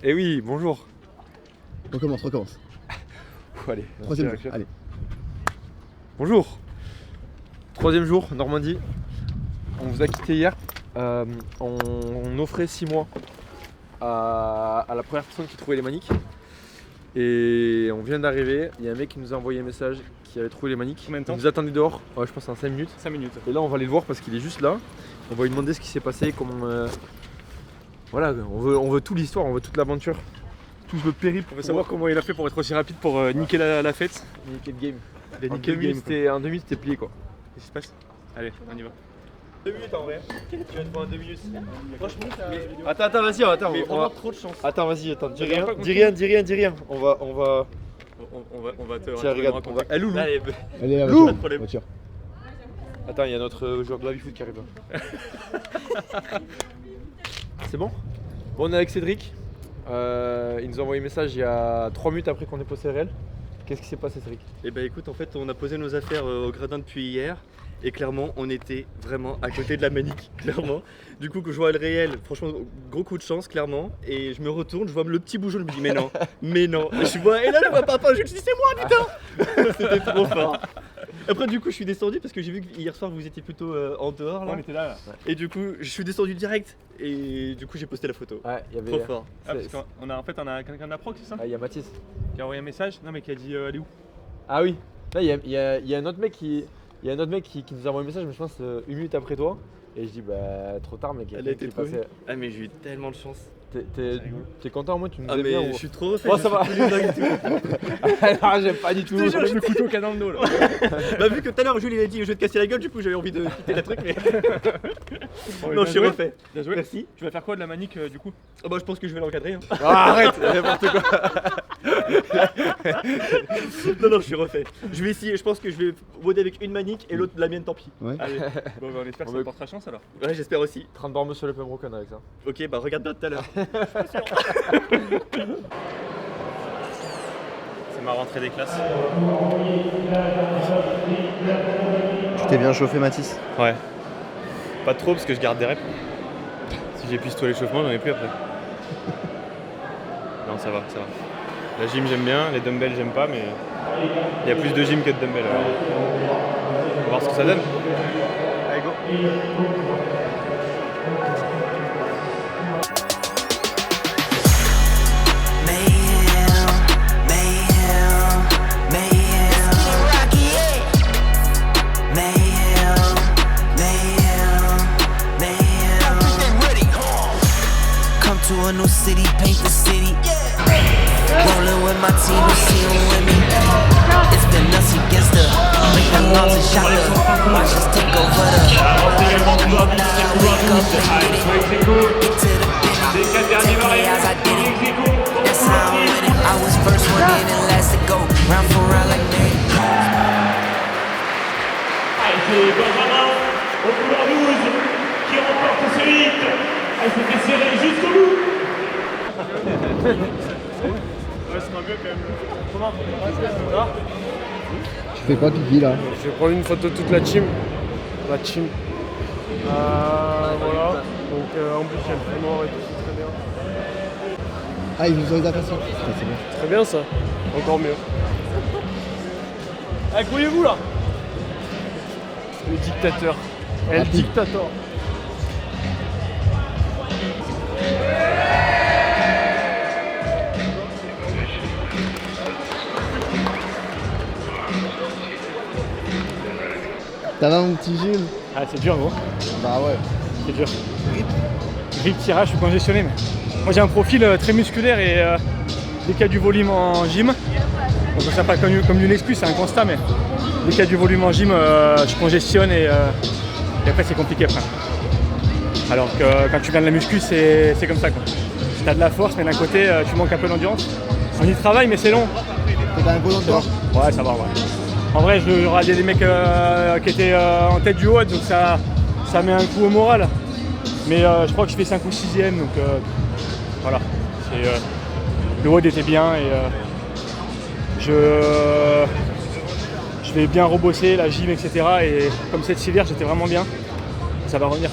Eh oui, bonjour. Recommence. Allez, Troisième jour, allez. Bonjour. Troisième jour, Normandie. On vous a quitté hier. On offrait 6 mois à la première personne qui trouvait les maniques. Et on vient d'arriver. Il y a un mec qui nous a envoyé un message qui avait trouvé les maniques. Combien de temps? Il nous attendait dehors. Ouais, je pense en 5 minutes. 5 minutes. Et là, on va aller le voir parce qu'il est juste là. On va lui demander ce qui s'est passé, comment. Voilà, on veut toute l'histoire, on veut toute l'aventure. Tout le périple. On veut savoir comment il a fait pour être aussi rapide pour niquer la fête. Niquer le game. Il a En niqué le 2 game. minutes, en 2 minutes, c'était plié quoi. Qu'est-ce qui se passe? Allez, on y va. 2 minutes en vrai. Tu vas te prendre 2 minutes. Franchement, attends, vas-y, attends. Mais On va... trop de chance. Attends, vas-y, attends. Dis Regarde rien, pas dis rien. On va. On va te Tiens, regarde, on va. Eh, Loulou. Allez, Allez, la Lou. pas de problème. voiture. Attends, il y a notre joueur de baby-foot qui arrive là. C'est bon? Bon, on est avec Cédric. Il nous a envoyé un message il y a 3 minutes après qu'on ait posté réel. Qu'est-ce qui s'est passé, Cédric? Eh ben écoute, en fait on a posé nos affaires au gradin depuis hier et clairement on était vraiment à côté de la manique, clairement. Du coup que je vois le réel, franchement gros coup de chance clairement, et je me retourne, je vois le petit bougeon, je me dis mais non, et je vois, et là je vois papa, je me dis c'est moi putain. C'était trop fort. Après du coup je suis descendu parce que j'ai vu que hier soir vous étiez plutôt en dehors là. On était là. Et du coup je suis descendu direct et du coup j'ai posté la photo. Ouais, il y avait. Trop fort. Ah, parce qu'on a en fait on a quelqu'un d'Aproc, c'est ça? Ah, il y a Mathis. Qui a envoyé un message? Non mais qui a dit elle est où? Ah oui. Là, il y a un autre mec qui. Il y a un autre mec qui nous a envoyé un message, mais je pense 1 minute après toi. Et je dis, bah, trop tard, mec. Elle a été trop vite. Ah mais j'ai eu tellement de chance. T'es content, moi, tu nous Ah aimes mais bien je suis trop refait. Oh, je ça suis va. tous les dingues et tout. Ah, j'aime pas du tout. J'ai le couteau qu'il y a dans le dos là. Bah vu que tout à l'heure Jules il a dit je vais te casser la gueule, du coup j'avais envie de quitter le truc mais. Bon, Non bien je suis joué. refait. Bien joué. Merci. Tu vas faire quoi de la manique du coup? Oh bah je pense que je vais l'encadrer. Hein. Ah, arrête, n'importe quoi. Non je suis refait. Je vais essayer, je pense que je vais voter avec une manique et l'autre la mienne tant pis. Ouais. Allez. Bon bah on espère que Bon, ça portera chance alors. Ouais j'espère aussi. 30 bornes sur le Pembroke avec ça. Ok bah regarde bien tout à l'heure. C'est ma rentrée des classes. Tu t'es bien chauffé, Mathis? Ouais. Pas trop parce que je garde des reps. Si j'épuise tout l'échauffement, j'en ai plus après. Non, ça va. La gym, j'aime bien, les dumbbells, j'aime pas, mais il y a plus de gym que de dumbbells. Alors. On va voir ce que ça donne. Allez go. To a new city, paint the city. Rolling with my team, you see them with me. It's been us against the make the laws and shot the watch us take over the. Now I wake up and get it. To the business, take me as I did it. That's how I'm with it. I was first one in and last to go. Round for round like that. C'est Benjamin au couloir 12 qui remporte ce hit. Elle s'est fait serrer jusqu'au bout. Ouais, c'est pas mieux quand même. Comment? Ça? Tu fais pas pipi là? Je vais prendre une photo de toute la team. La team. Voilà. Donc en plus il y a le fumeur et tout, c'est très bien. Ah, ils nous ont les attentions. C'est bon. Très bien ça. Encore mieux. Allez, grouillez-vous là. Le dictateur. El Rapide. dictator. Ça va, mon petit Jules? Ah, c'est dur gros. Bah ouais. C'est dur. Grip tirage, je suis congestionné. Mais... Moi j'ai un profil très musculaire et dès qu'il y a du volume en gym, donc ça pas comme une excuse, c'est un constat, mais dès qu'il y a du volume en gym, je congestionne et après c'est compliqué après. Alors que quand tu viens de la muscu, c'est comme ça quoi. Tu as de la force, mais d'un côté tu manques un peu d'endurance. On y travaille, mais c'est long. T'as un peu longtemps? Ouais, ça va, ouais. En vrai, je regardais des mecs qui étaient en tête du WOD, donc ça met un coup au moral. Mais je crois que je fais 5 ou 6ème, donc voilà. Le WOD était bien et je vais bien rebosser la gym, etc. Et comme cette hiver, j'étais vraiment bien. Ça va revenir.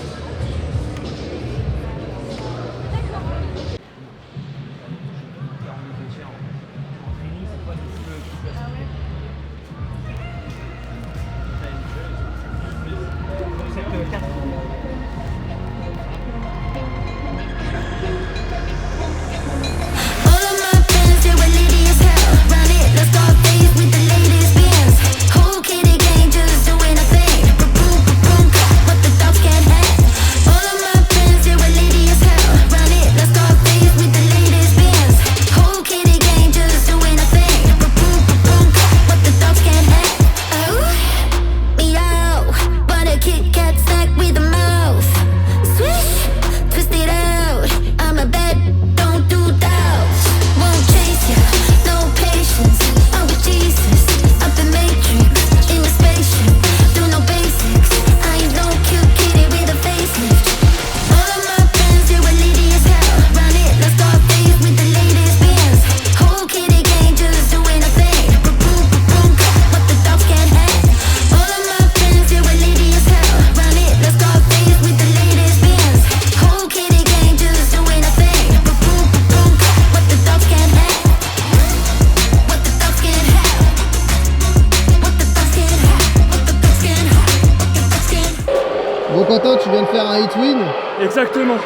faire un hit win. Exactement.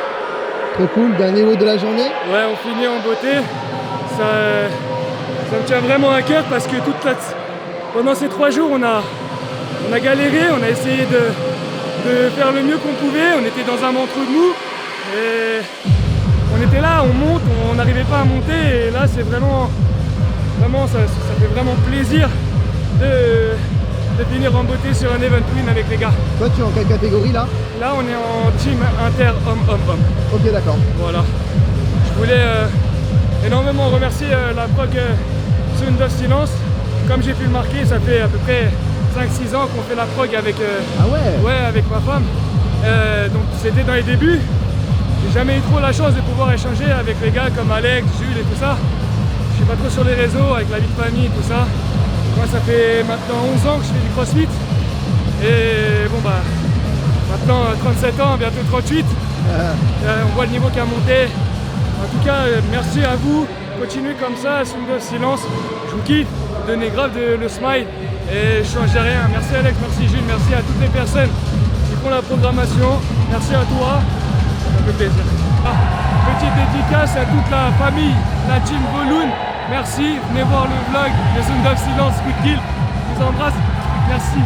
Trop cool, dernier mot de la journée. Ouais, on finit en beauté. Ça me tient vraiment à cœur parce que pendant ces 3 jours, on a galéré, on a essayé de faire le mieux qu'on pouvait. On était dans un ventre mou et on était là, on monte, on n'arrivait pas à monter et là c'est vraiment ça fait vraiment plaisir de finir en beauté sur un event win avec les gars. Toi, tu es en quelle catégorie là? Là, on est en team inter homme-homme-homme. Ok, d'accord. Voilà. Je voulais énormément remercier la prog Sound of Silence. Comme j'ai pu le marquer, ça fait à peu près 5-6 ans qu'on fait la prog avec, Ah ouais? ouais, avec ma femme. Donc c'était dans les débuts. J'ai jamais eu trop la chance de pouvoir échanger avec les gars comme Alex, Jules et tout ça. Je suis pas trop sur les réseaux avec la vie de famille et tout ça. Moi, ça fait maintenant 11 ans que je fais du crossfit. Et bon bah, maintenant 37 ans, bientôt 38. On voit le niveau qui a monté. En tout cas, merci à vous. Continuez comme ça, Sound of Silence. Je vous kiffe. Donnez grave le smile. Et je changerai rien. Merci Alex, merci Jules, merci à toutes les personnes qui font la programmation. Merci à toi. Ça fait plaisir. Petite dédicace à toute la famille, la team Balloon. Merci. Venez voir le vlog de Sound of Silence, Coup de Kill. Je vous embrasse. Merci.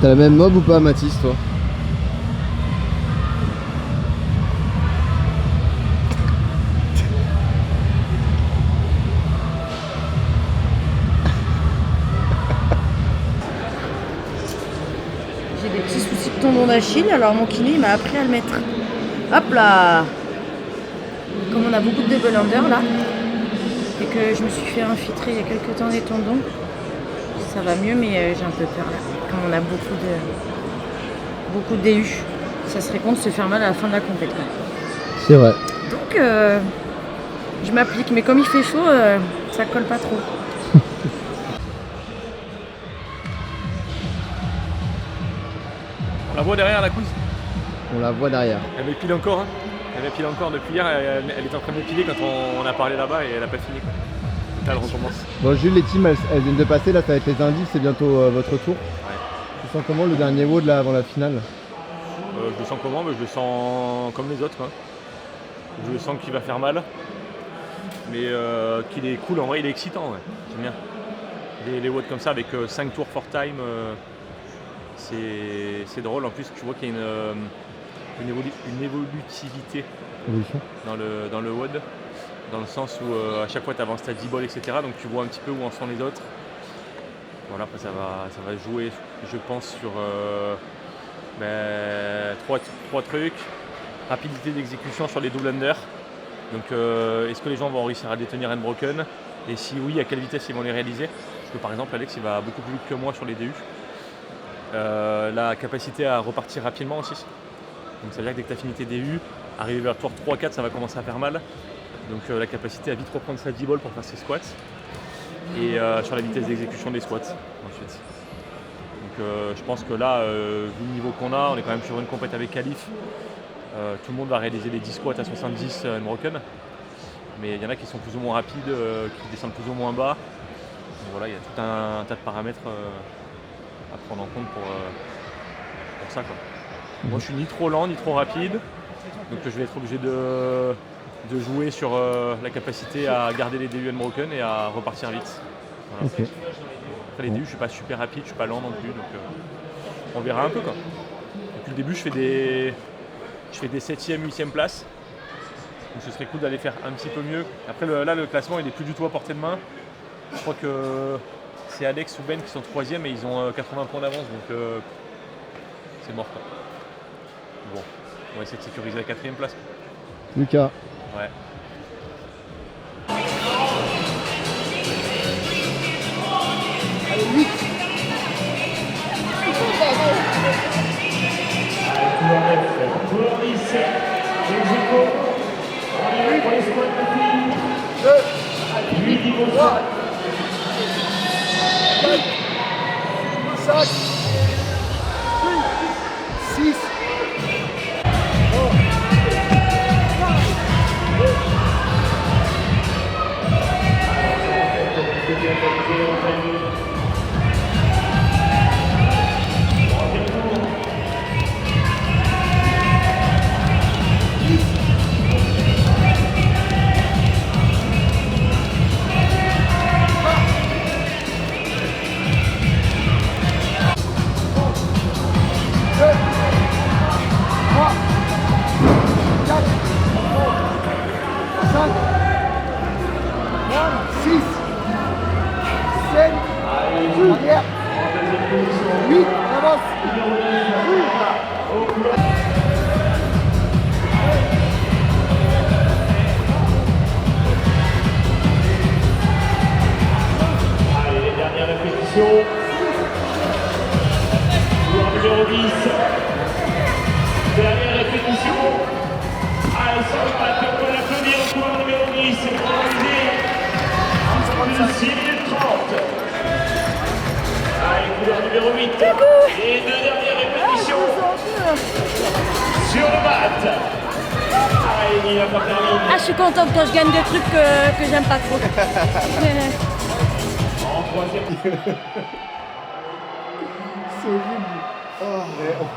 T'as la même mob ou pas, Mathis, toi? J'ai des petits soucis de tendon d'Achille, alors mon kiné m'a appris à le mettre. Hop là! Comme on a beaucoup de double under là, et que je me suis fait infiltrer il y a quelques temps les tendons, ça va mieux, mais j'ai un peu peur là. Comme on a beaucoup de DU, ça serait con de se faire mal à la fin de la compétition. C'est vrai. Donc je m'applique, mais comme il fait chaud, ça colle pas trop. On la voit derrière la couise. On la voit derrière. Elle m'épile encore. Hein. Elle m'épile encore depuis hier. Elle est en train de m'épiler quand on a parlé là-bas et elle n'a pas fini. Quoi. Donc là, elle recommence. Bon, Jules, les teams, elles viennent de passer. Là, ça va être les indices. C'est bientôt votre tour. Ouais. Tu sens comment le dernier WOD là avant la finale? Je le sens comment? Je le sens comme les autres. Quoi. Je le sens qu'il va faire mal. Mais qu'il est cool. En vrai, il est excitant. Ouais. J'aime bien. Les WOD comme ça avec 5 tours for time. C'est drôle. En plus, tu vois qu'il y a une évolutivité dans le WOD, dans le sens où à chaque fois tu avances ta 10 balles, etc. Donc tu vois un petit peu où en sont les autres. Voilà, après ça va jouer, je pense, sur 3 trucs. Rapidité d'exécution sur les double under. Donc est-ce que les gens vont réussir à détenir Unbroken? Et si oui, à quelle vitesse ils vont les réaliser? Parce que par exemple, Alex il va beaucoup plus vite que moi sur les DU. La capacité à repartir rapidement aussi. Donc ça veut dire que dès que tu as fini tes DU, arriver vers tour 3-4, ça va commencer à faire mal. Donc la capacité à vite reprendre sa 10 balles pour faire ses squats. Et sur la vitesse d'exécution des squats ensuite. Donc je pense que là, vu le niveau qu'on a, on est quand même sur une compète avec Khalif. Tout le monde va réaliser les 10 squats à 70 unbroken. Mais il y en a qui sont plus ou moins rapides, qui descendent plus ou moins bas. Donc voilà, il y a tout un tas de paramètres à prendre en compte pour ça. Quoi. Moi je suis ni trop lent ni trop rapide, donc je vais être obligé de jouer sur la capacité à garder les DU unbroken et à repartir vite. Voilà. Okay. Après les DU je suis pas super rapide, je suis pas lent non plus, donc on verra un peu quoi. Depuis le début je fais des 7e, 8e places, donc ce serait cool d'aller faire un petit peu mieux. Après là le classement il est plus du tout à portée de main, je crois que c'est Alex ou Ben qui sont 3e et ils ont 80 points d'avance, donc c'est mort quoi. Bon, on va essayer de sécuriser la 4e place. Lucas. Ouais. Allez, 8. Couloir 10, Mexico. Pour les squats de filles. 8 qui vont 3. 5. 6. 7. Allez, les dernières répétitions. Joueur numéro 10. Dernière répétition. Allez, sur le mat, on peut l'applaudir au joueur numéro 10. C'est pour réaliser plus de 6 minutes 30. Allez, couleur numéro 8. Et deux dernières répétitions. Sur le mat. Allez, il n'a pas terminé. Ah, je suis contente quand je gagne des trucs que j'aime pas trop. En troisième. C'est horrible.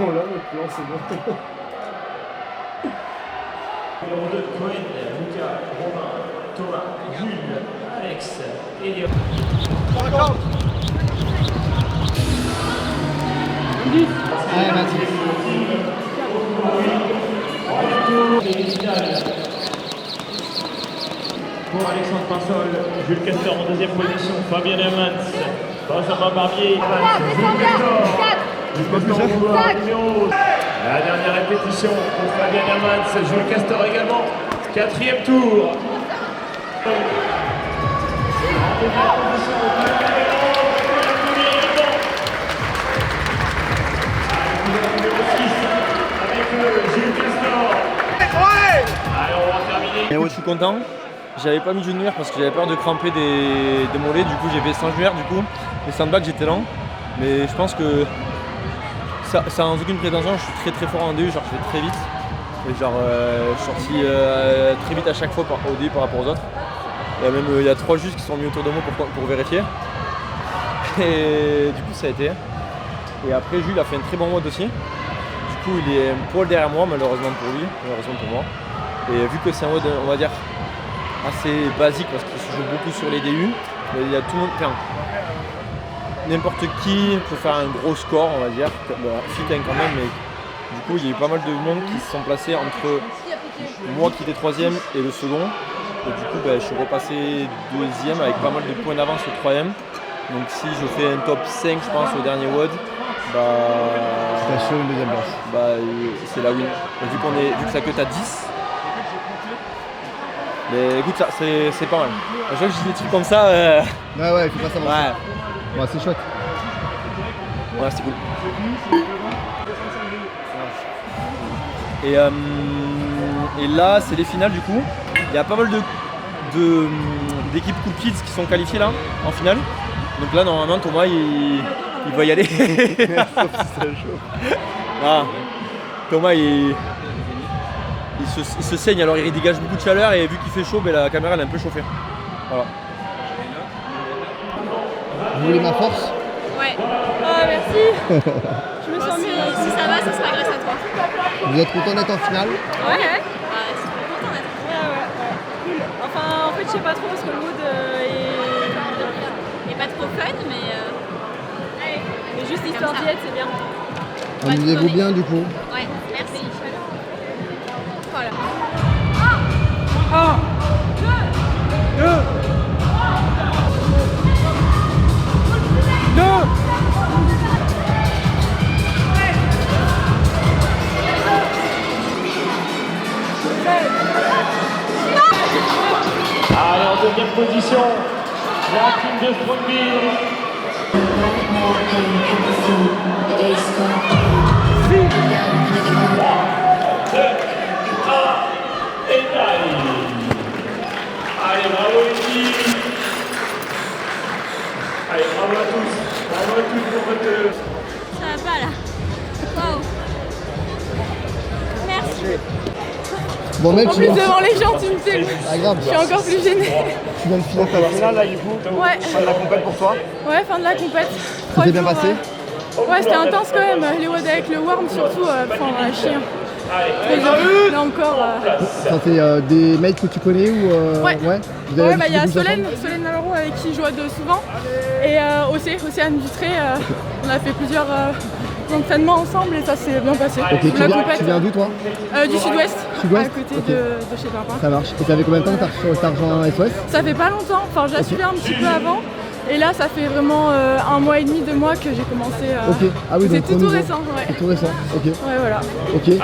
On l'a le plan, c'est bon. Numéro 2, Cohen, Lucas, Romain, Thomas, Jules, Alex, Elliot. Allez, vas-y. Pour Alexandre Pinsol, Jules Castor en deuxième position, Fabien Hermans, Benjamin Barbier, Jules Castor. Jules Castor au couloir numéro. La dernière répétition pour Fabien Hermans, Jules Castor également. Quatrième tour. En deuxième position, Fabien Hermans, numéro 6 avec Jules Castor. Allez, on va terminer. Et ouais, je suis content. J'avais pas mis junior parce que j'avais peur de cramper des mollets, du coup j'ai fait sans junior du coup. Les sandbags j'étais lent, mais je pense que ça sans aucune prétention, je suis très fort en DU, genre je fais très vite. Et genre je suis sorti très vite à chaque fois au DU par rapport aux autres. Il y a 3 juges qui sont mis autour de moi pour vérifier. Et du coup ça a été. Et après Jules a fait un très bon mode aussi. Du coup il est un poil derrière moi malheureusement pour lui, malheureusement pour moi. Et vu que c'est un mode on va dire assez basique parce qu'il se joue beaucoup sur les DU, mais il y a tout le monde, enfin, n'importe qui peut faire un gros score on va dire, fit quand même, mais du coup il y a eu pas mal de monde qui se sont placés entre moi qui étais 3ème et le second, et du coup je suis repassé 2ème avec pas mal de points d'avance au 3ème, donc si je fais un top 5 je pense au dernier WOD, C'est chaud une deuxième place. c'est la win. Et vu que ça cut à 10. Mais écoute, ça c'est pas mal. Je vois que je dis des trucs comme ça. Ouais, il faut pas savoir. Ouais, Ouais, c'est chouette. ouais, c'est cool. Et là, c'est les finales du coup. Il y a pas mal d'équipes Cool Kids qui sont qualifiées là, en finale. Donc là, normalement, Thomas, il va y aller. Ah, Thomas, il se saigne, alors il dégage beaucoup de chaleur et vu qu'il fait chaud, la caméra elle est un peu chauffée. Voilà. Vous voulez ma force? Ouais. Oh, merci. Je me sens mieux. Si ça va, ça sera grâce à toi. Vous êtes content d'être en finale? Ouais, ouais. Je suis trop content d'être. Ouais. Cool. Enfin, en fait, je sais pas trop parce que le mood est pas trop fun, mais juste histoire d'y être, c'est bien. Amusez-vous bien du coup. Ouais, merci. Voilà. Allez, en deuxième position, la team de Strongville. Allez, bravo les filles. Allez, bravo à tous. Bravo à tous pour votre... Ça va pas là. Waouh. Merci. Bon, même En tu plus viens de... devant les gens, tu me fais. Ah, grave. Je suis encore plus gênée. Tu viens de finir ta finale là du coup. Ouais. Fin de la compète pour toi. Ouais, fin de la compète. Ça s'est bien passé? Ouais, c'était intense quand même. Les WOD avec le warm surtout, on a chier. Trop dur. Là encore. Ça c'est des mecs que tu connais ou Ouais. Vous avez Il y a l'habitude de bouger Solène Malraux avec qui je joue de souvent. Et Océane Dutré, on a fait plusieurs l'entraînement ensemble et ça s'est bien passé. Ok, tu viens d'où toi? Du sud-ouest, Sud-ouest à côté Ok. de chez Pimpin. Ça marche. Et ça fait combien de temps que t'as rejoint SOS? Ça fait pas longtemps, enfin j'ai suivi un petit peu avant. Et là ça fait vraiment 1 mois et demi, 2 mois que j'ai commencé. Ok, ah oui, c'est donc tout nouveau. récent, ouais. C'est tout récent, ok. Ouais, voilà. Ok, et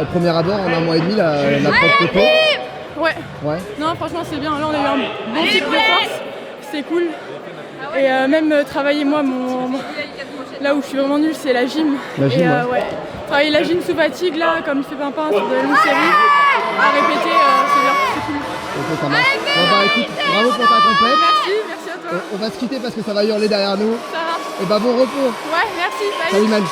au premier abord, en 1 mois et demi, la preuve te plaît? Ouais. Ouais. Non, franchement c'est bien. Là on a eu un bon type de force, c'est cool. Et même travailler moi, là où je suis vraiment nulle, c'est la gym. La gym, et ouais. Travailler la gym sous fatigue là, comme il fait Pimpin sur de longues séries, à répéter, c'est bien, c'est cool. Ok, ça marche. Bon bah écoute, bravo pour ta compète. Merci à toi. On va se quitter parce que ça va hurler derrière nous. Ça marche. Et bah bon repos. Ouais, merci. Salut man.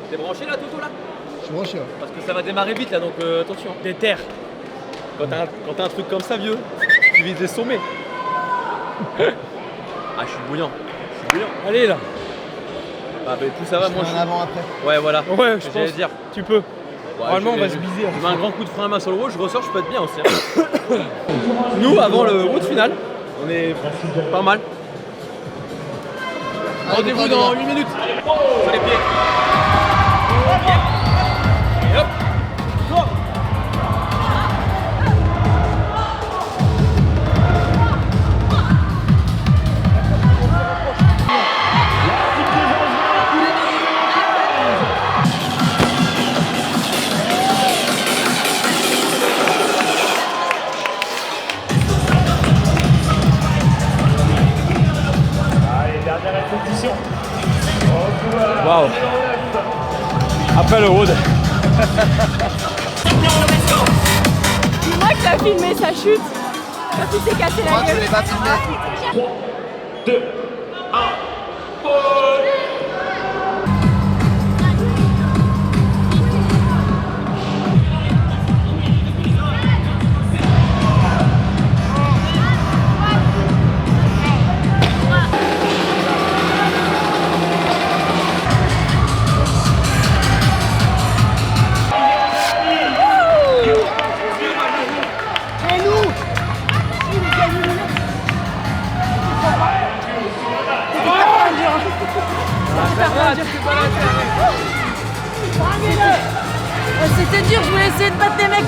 T'es branché là, Toto là? Je suis branché, ouais. Parce que ça va démarrer vite là, donc attention. Des terres. Quand t'as un truc comme ça, vieux, tu vises des sommets. Ah, je suis bouillant. Allez là. Bah, plus ça va, moi je en suis. avant après. Ouais, voilà. Ouais, je J'allais pense. dire. Tu peux. Ouais, Normalement, on va se biser. Je mets un grand coup de frein à main sur le rouge, je ressors, je peux être bien aussi. Hein. Nous, avant le route finale, on est pas mal. Rendez-vous dans 8 minutes. Sur les pieds. Et hop. Go. Allez, dernière répétition. Waouh. Après le road. Dis-moi que t'as filmé sa chute. Quand il s'est cassé la Moi, gueule. je l'ai pas filmé. 2, 1, pause. C'était dur, je voulais essayer de battre des mecs.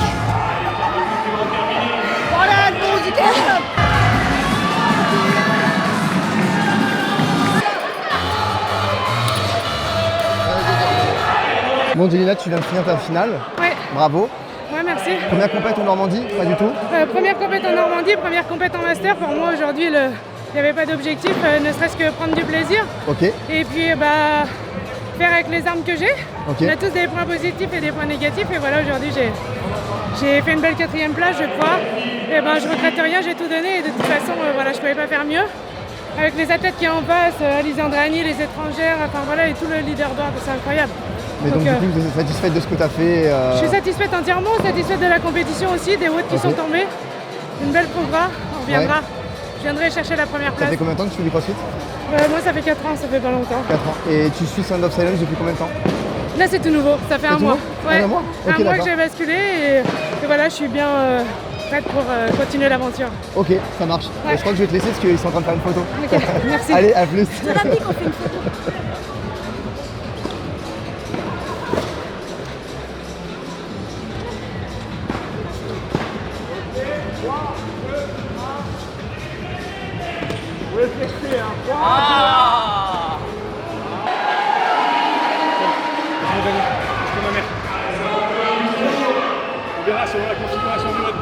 Voilà, le bon du Bon Jelina, tu viens de finir ta finale. Ouais. Bravo. Ouais, merci. Première compète en Normandie? Pas du tout? Première compète en Normandie, première compète en master. Pour moi aujourd'hui, il n'y avait pas d'objectif, ne serait-ce que prendre du plaisir. Ok. Et puis faire avec les armes que j'ai. Ok. On a tous des points positifs et des points négatifs. Et voilà, aujourd'hui j'ai fait une belle 4e place, je crois. Et je regrette rien, j'ai tout donné. Et de toute façon, voilà, je ne pouvais pas faire mieux. Avec les athlètes qui sont en face, Alizé Andrani, les étrangères, enfin voilà, et tout le leaderboard, c'est incroyable. Mais donc du coup, vous êtes satisfaite de ce que tu as fait Je suis satisfaite entièrement, satisfaite de la compétition aussi, des routes qui sont tombées. Une belle progrès, on reviendra. Je viendrai chercher la première Ça place. fait combien de temps que tu fais du crossfit? Moi ça fait 4 ans, ça fait pas longtemps. 4 ans. Et tu suis Sound of Silence depuis combien de temps? Là c'est tout nouveau, ça fait un tout mois. nouveau Un mois Ok, un mois que d'accord. j'ai basculé et voilà, je suis bien prête pour continuer l'aventure. Ok, ça marche. Ouais. Je crois que je vais te laisser parce qu'ils sont en train de faire une photo. Ok, merci. Allez, à plus. C'est rapide qu'on fait une photo. On verra selon la configuration du mode.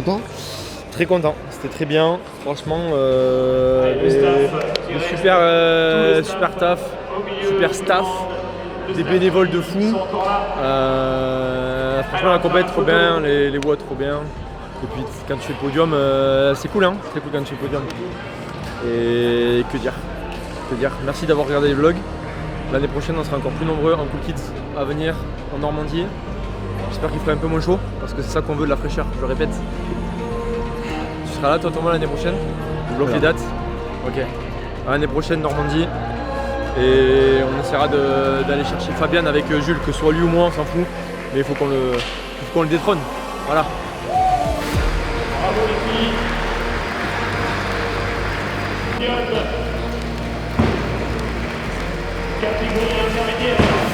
content? Très content, c'était très bien. Franchement, super taf, super staff, des bénévoles de fou. Franchement, la compète trop bien, les watts trop bien. Et puis quand tu fais le podium, c'est cool, hein, c'est cool quand tu fais le podium. Et que dire? Merci d'avoir regardé les vlogs. L'année prochaine, on sera encore plus nombreux en Cool Kids à venir en Normandie. J'espère qu'il fera un peu moins chaud parce que c'est ça qu'on veut, de la fraîcheur, je le répète. Tu seras là toi Thomas l'année prochaine? Je bloque les dates. Ok. L'année prochaine Normandie. Et on essaiera d'aller chercher Fabian avec Jules, que ce soit lui ou moi, on s'en fout. Mais il faut qu'on le détrône. Voilà. Bravo les filles. Catégorie intermédiaire.